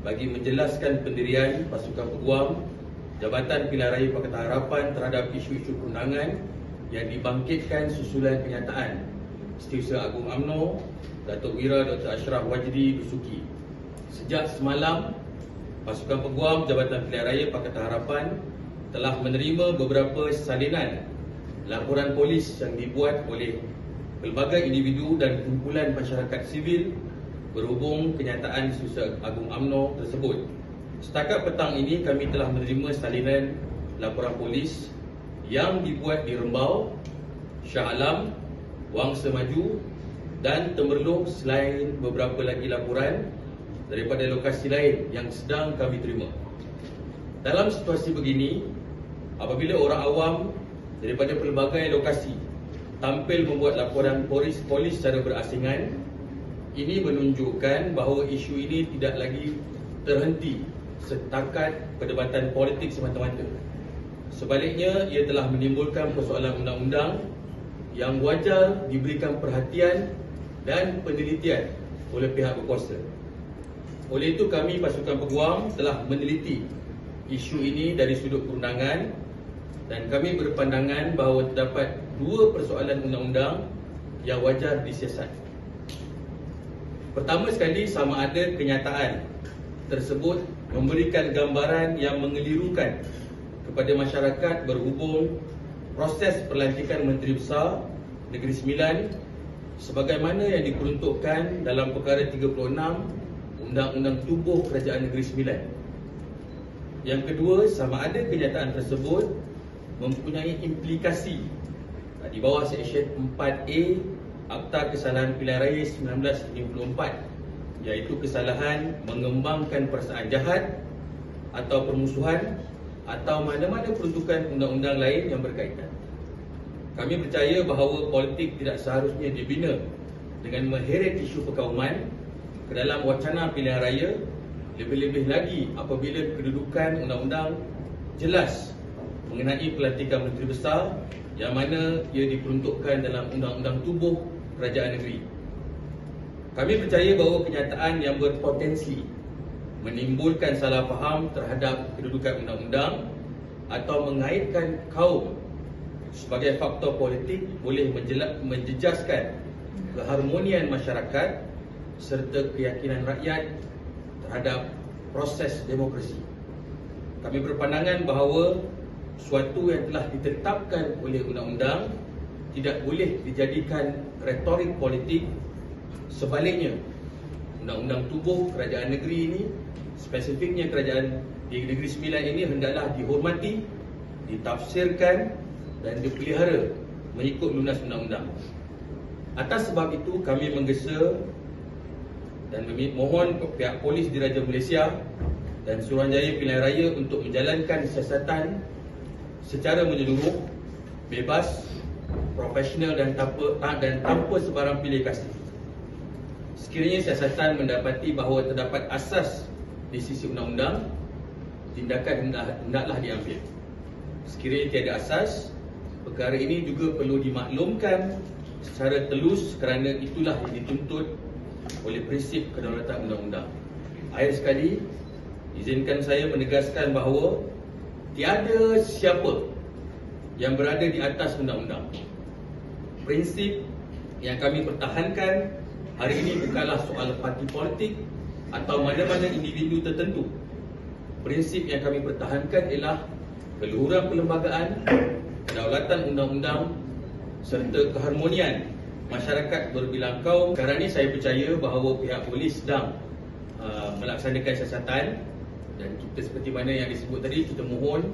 bagi menjelaskan pendirian Pasukan Peguam Jabatan Pilihan Raya Pakatan Harapan terhadap isu-isu perundangan yang dibangkitkan susulan kenyataan Setiausaha Agung UMNO Datuk Wira Dr. Ashraf Wajdi Dusuki. Sejak semalam, Pasukan Peguam Jabatan Pilihan Raya Pakatan Harapan telah menerima beberapa salinan laporan polis yang dibuat oleh pelbagai individu dan kumpulan masyarakat sivil berhubung kenyataan Setiausaha Agung UMNO tersebut. Setakat petang ini kami telah menerima salinan laporan polis yang dibuat di Rembau, Shah Alam, Wangsa Maju dan Temerloh, selain beberapa lagi laporan daripada lokasi lain yang sedang kami terima. Dalam situasi begini, apabila orang awam daripada pelbagai lokasi tampil membuat laporan polis secara berasingan, ini menunjukkan bahawa isu ini tidak lagi terhenti setakat perdebatan politik semata-mata. Sebaliknya, ia telah menimbulkan persoalan undang-undang yang wajar diberikan perhatian dan penelitian oleh pihak berkuasa. Oleh itu, kami Pasukan Peguam telah meneliti isu ini dari sudut perundangan dan kami berpandangan bahawa terdapat dua persoalan undang-undang yang wajar disiasat. Pertama sekali, sama ada kenyataan tersebut memberikan gambaran yang mengelirukan kepada masyarakat berhubung proses pelantikan Menteri Besar Negeri Sembilan sebagaimana yang diperuntukkan dalam perkara 36 Undang-Undang Tubuh Kerajaan Negeri Sembilan. Yang kedua, sama ada kenyataan tersebut mempunyai implikasi di bawah Seksyen 4A Akta Kesalahan Pilihan Raya 1954, iaitu kesalahan mengembangkan perasaan jahat atau permusuhan atau mana-mana peruntukan undang-undang lain yang berkaitan. Kami percaya bahawa politik tidak seharusnya dibina dengan mengheret isu perkauman ke dalam wacana pilihan raya, lebih-lebih lagi apabila kedudukan undang-undang jelas mengenai pelantikan Menteri Besar yang mana ia diperuntukkan dalam Undang-Undang Tubuh Kerajaan Negeri. Kami percaya bahawa kenyataan yang berpotensi menimbulkan salah faham terhadap kedudukan undang-undang atau mengaitkan kaum sebagai faktor politik boleh menjejaskan keharmonian masyarakat serta keyakinan rakyat terhadap proses demokrasi. Kami berpandangan bahawa suatu yang telah ditetapkan oleh undang-undang tidak boleh dijadikan retorik politik. Sebaliknya, Undang-Undang Tubuh Kerajaan Negeri ini, spesifiknya Kerajaan di Negeri Sembilan ini, hendaklah dihormati, ditafsirkan dan dipelihara mengikut lunas undang-undang. Atas sebab itu, kami menggesa dan memohon pihak polis Diraja Malaysia dan Suruhanjaya Pilihan Raya untuk menjalankan siasatan secara menyeluruh, bebas, profesional dan tanpa sebarang pilih kasih. Sekiranya siasatan mendapati bahawa terdapat asas di sisi undang-undang, tindakan hendaklah diambil. Sekiranya tiada asas, perkara ini juga perlu dimaklumkan secara telus kerana itulah yang dituntut oleh prinsip kedaulatan undang-undang. Akhir sekali, izinkan saya menegaskan bahawa tiada siapa yang berada di atas undang-undang. Prinsip yang kami pertahankan hari ini bukanlah soal parti politik atau mana-mana individu tertentu. Prinsip yang kami pertahankan ialah keluhuran perlembagaan, kedaulatan undang-undang serta keharmonian masyarakat berbilang kaum. Sekarang ini saya percaya bahawa pihak polis sedang melaksanakan siasatan dan kita seperti mana yang disebut tadi, kita mohon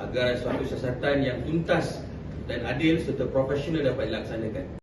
agar suatu siasatan yang tuntas dan adil serta profesional dapat dilaksanakan.